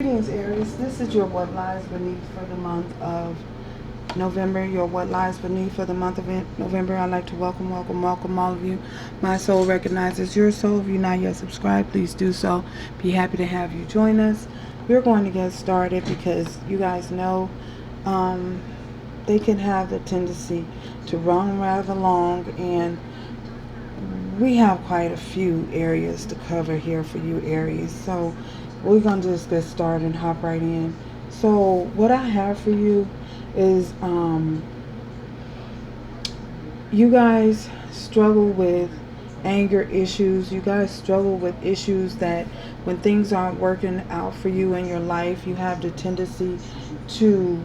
Greetings, Aries. This is your What Lies Beneath for the month of November. Your What Lies Beneath for the month of November. I'd like to welcome all of you. My soul recognizes your soul. If you're not yet subscribed, please do so. Be happy to have you join us. We're going to get started because you guys know they can have the tendency to run rather long, and we have quite a few areas to cover here for you, Aries. So we're going to just get started and hop right in. So what I have for you is you guys struggle with anger issues. You guys struggle with issues that when things aren't working out for you in your life, you have the tendency to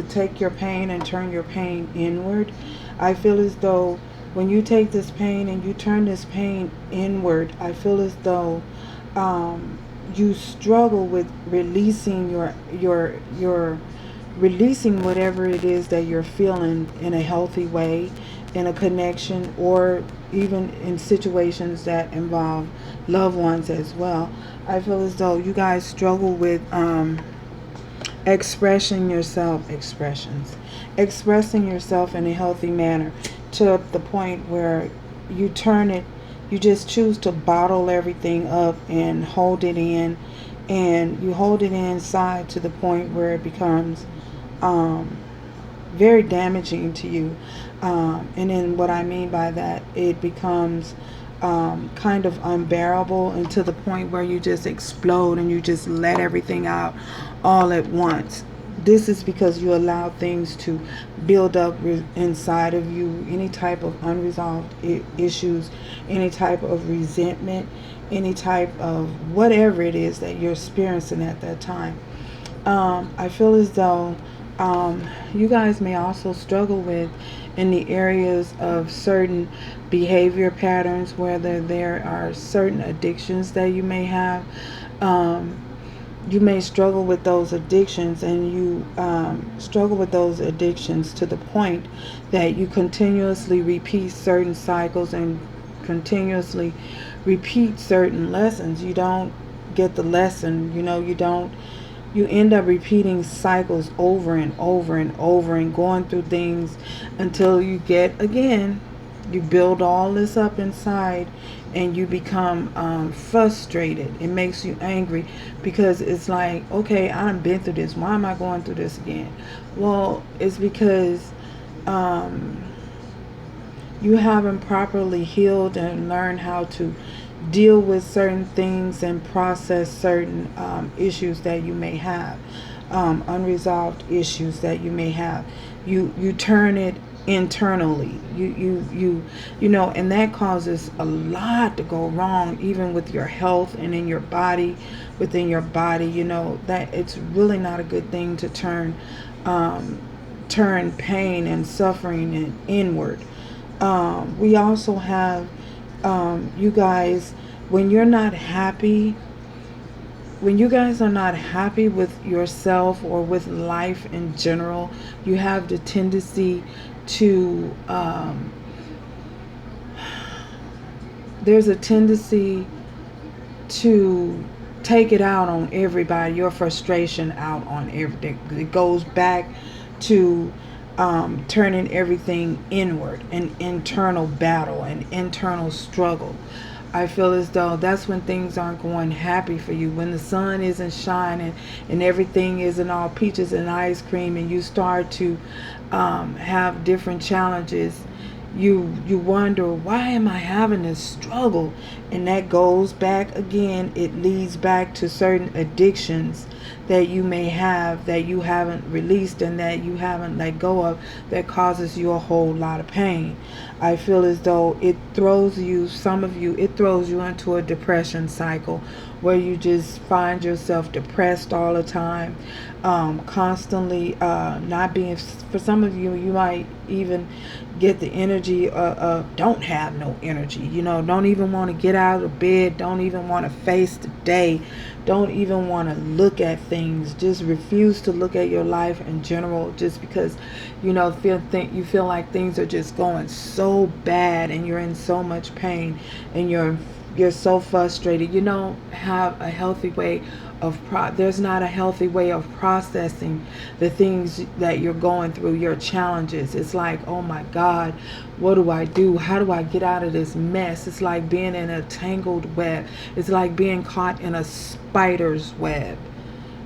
take your pain and turn your pain inward. I feel as though when you take this pain and you turn this pain inward, I feel as though you struggle with releasing your releasing whatever it is that you're feeling in a healthy way, in a connection, or even in situations that involve loved ones as well. I feel as though you guys struggle with expressing yourself in a healthy manner, to the point where you just choose to bottle everything up and hold it in, and you hold it inside to the point where it becomes very damaging to you. And then what I mean by that, it becomes kind of unbearable, and to the point where you just explode and you just let everything out all at once. This is because you allow things to build up inside of you, any type of unresolved issues, any type of resentment, any type of whatever it is that you're experiencing at that time. I feel as though you guys may also struggle with in the areas of certain behavior patterns, whether there are certain addictions that you may have. You may struggle with those addictions, and you struggle with those addictions to the point that you continuously repeat certain cycles and continuously repeat certain lessons. You don't get the lesson, you end up repeating cycles over and over and over, and going through things until you build all this up inside, and you become frustrated. It makes you angry because it's like, okay, I've been through this. Why am I going through this again? Well, it's because you haven't properly healed and learned how to deal with certain things and process certain issues that you may have, unresolved issues that you may have. You turn it internally, and that causes a lot to go wrong, even with your health and in your body, within your body. That it's really not a good thing to turn pain and suffering inward. We also have you guys, when you guys are not happy with yourself or with life in general, you have the tendency to there's a tendency to take it out on everybody, your frustration out on everything. It goes back to turning everything inward, an internal battle, an internal struggle. I feel as though that's when things aren't going happy for you, when the sun isn't shining and everything isn't all peaches and ice cream, and you start to have different challenges. You wonder, why am I having this struggle? And that goes back again. It leads back to certain addictions that you may have, that you haven't released and that you haven't let go of, that causes you a whole lot of pain. I feel as though it throws you into a depression cycle, where you just find yourself depressed all the time, constantly not being, for some of you, you might even get the energy of don't have no energy, don't even want to get out of bed, don't even want to face the day, don't even want to look at things, just refuse to look at your life in general, just because you feel like things are just going so bad and you're in so much pain and you're you're so frustrated. You don't have a healthy way of there's not a healthy way of processing the things that you're going through, your challenges. It's like, oh my God, what do I do? How do I get out of this mess? It's like being in a tangled web. It's like being caught in a spider's web.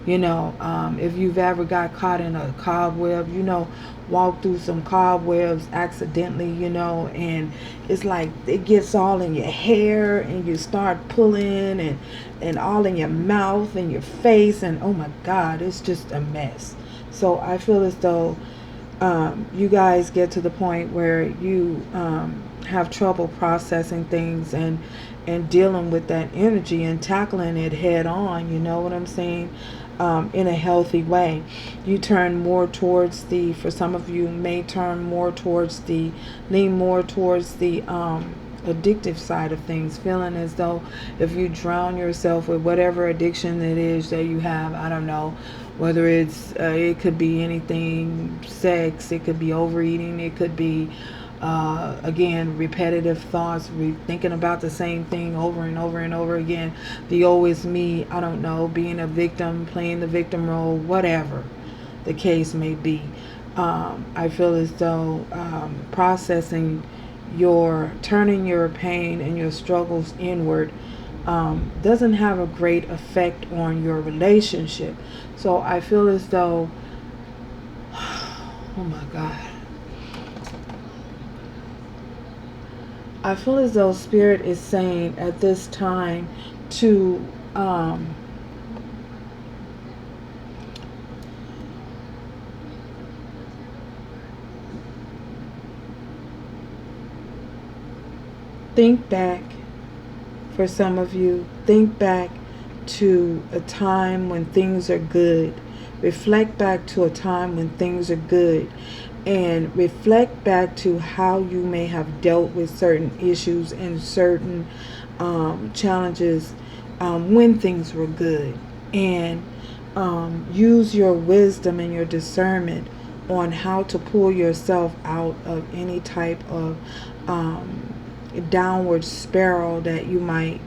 You know, if you've ever got caught in a cobweb, you know, walk through some cobwebs accidentally, you know, and it's like it gets all in your hair and you start pulling and all in your mouth and your face, and oh my God, it's just a mess. So I feel as though you guys get to the point where you have trouble processing things and dealing with that energy and tackling it head on, you know what I'm saying? In a healthy way. You turn more towards for some of you may turn more towards lean more towards the addictive side of things, feeling as though if you drown yourself with whatever addiction it is that you have, I don't know, whether it could be anything, sex, it could be overeating, it could be again, repetitive thoughts, thinking about the same thing over and over and over again. The always me, I don't know, being a victim, playing the victim role, whatever the case may be. I feel as though turning your pain and your struggles inward doesn't have a great effect on your relationship. So I feel as though, oh my God, I feel as though Spirit is saying at this time to think back. For some of you, think back to a time when things are good. Reflect back to a time when things are good. And reflect back to how you may have dealt with certain issues and certain challenges when things were good. And use your wisdom and your discernment on how to pull yourself out of any type of downward spiral that you might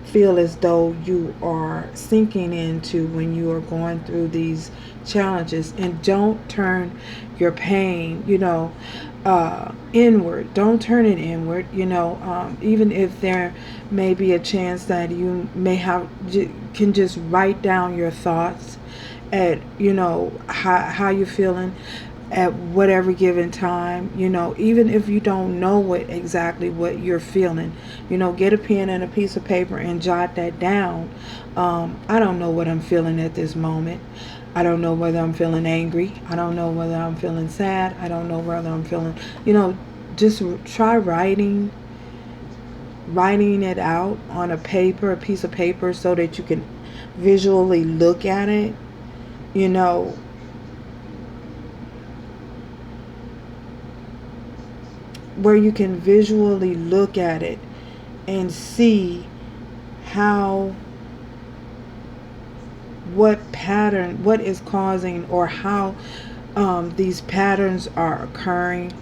feel as though you are sinking into when you are going through these challenges. And don't turn your pain, inward. Don't turn it inward, even if there may be a chance that you can just write down your thoughts at, how you're feeling at whatever given time, even if you don't know exactly what you're feeling, get a pen and a piece of paper and jot that down. I don't know what I'm feeling at this moment. I don't know whether I'm feeling angry. I don't know whether I'm feeling sad. I don't know whether I'm feeling, just try writing it out on a piece of paper, so that you can visually look at it, where you can visually look at it and see what is causing, or how these patterns are occurring.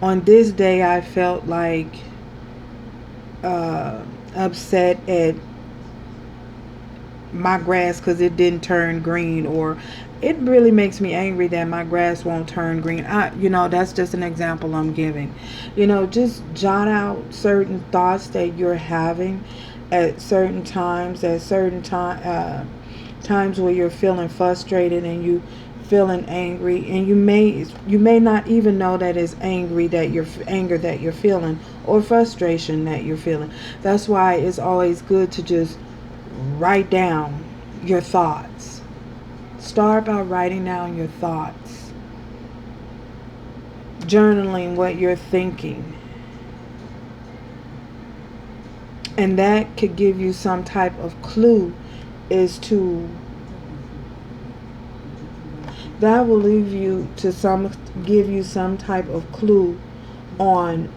On this day, I felt like upset at my grass because it didn't turn green, or it really makes me angry that my grass won't turn green. That's just an example I'm giving. Just jot out certain thoughts that you're having at certain times, times where you're feeling frustrated and you feeling angry, and you may not even know that it's anger that you're feeling, or frustration that you're feeling. That's why it's always good to just write down your thoughts. Start by writing down your thoughts, journaling what you're thinking, and that could give you some type of clue as to that will give you some type of clue on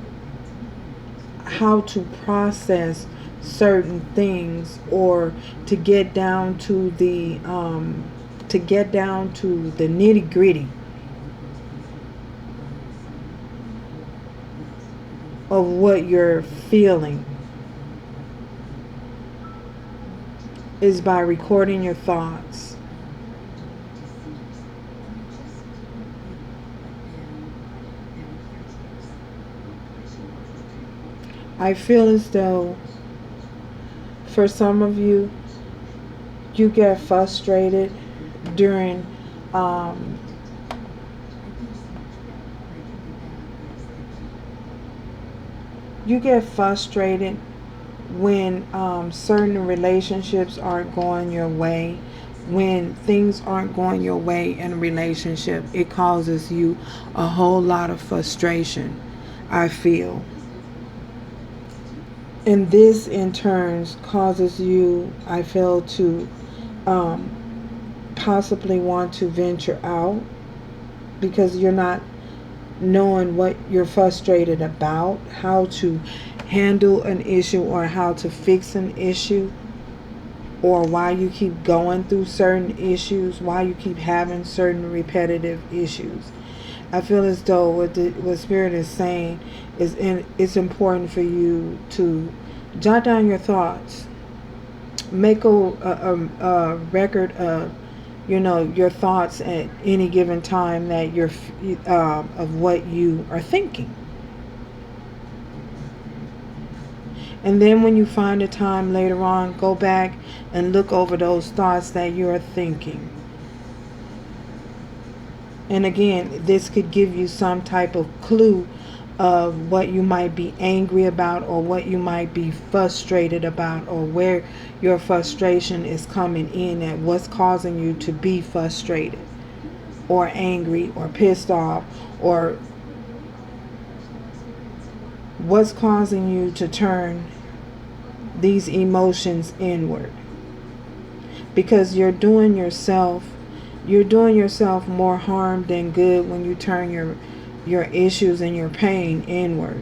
how to process certain things, or to get down to the nitty-gritty. of what you're feeling is by recording your thoughts. I feel as though for some of you, you get frustrated during when certain relationships aren't going your way. When things aren't going your way in a relationship, it causes you a whole lot of frustration, I feel. And this in turn causes you, I feel, to possibly want to venture out because you're not knowing what you're frustrated about, how to handle an issue or how to fix an issue, or why you keep going through certain issues, why you keep having certain repetitive issues. I feel as though what Spirit is saying is it's important for you to jot down your thoughts, make a record of your thoughts at any given time that you're of what you are thinking. And then when you find a time later on, go back and look over those thoughts that you're thinking. And again, this could give you some type of clue of what you might be angry about or what you might be frustrated about, or where your frustration is coming in at, what's causing you to be frustrated or angry or pissed off, or what's causing you to turn these emotions inward. Because you're doing yourself more harm than good when you turn your issues and your pain inward,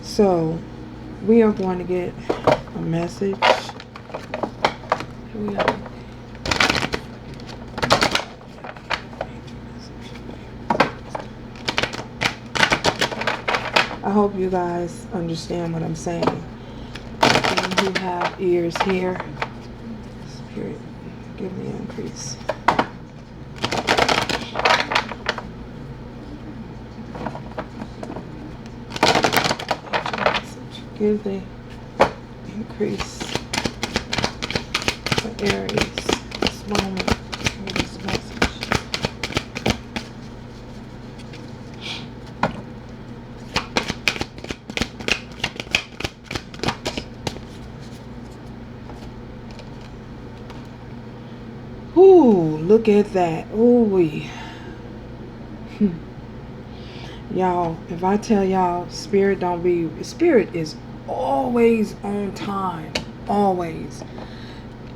So we are going to get a message. Here we are. I hope you guys understand what I'm saying. And who have ears here, Spirit, give me increase. Give the increase for Aries this moment. Give this message. Ooh, look at that. Ooh wee. Y'all, if I tell y'all, Spirit is always on time. Always.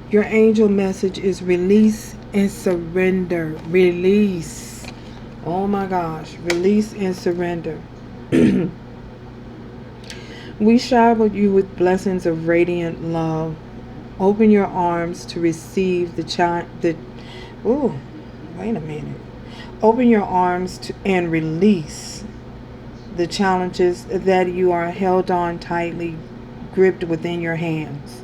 Your angel message is release and surrender. Release. Oh my gosh. Release and surrender. We shower you with blessings of radiant love. Open your arms to receive ooh, wait a minute. Open your arms and release the challenges that you are held on tightly, gripped within your hands.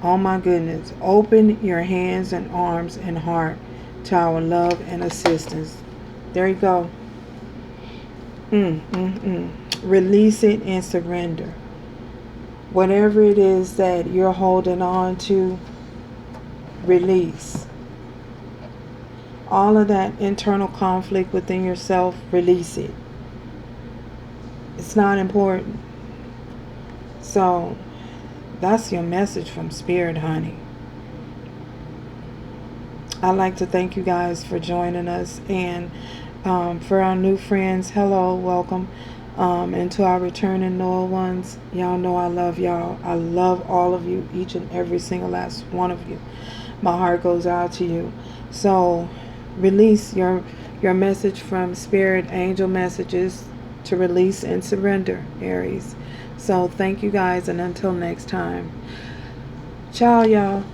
Oh my goodness. Open your hands and arms and heart to our love and assistance. There you go. Release it and surrender. Whatever it is that you're holding on to, release. All of that internal conflict within yourself, release it. It's not important. So that's your message from Spirit, honey. I'd like to thank you guys for joining us. And for our new friends, hello, welcome. And to our returning loyal ones, y'all know I love y'all. I love all of you, each and every single last one of you. My heart goes out to you. So release your message from Spirit, angel messages to release and surrender, Aries. So thank you guys, and until next time. Ciao, y'all.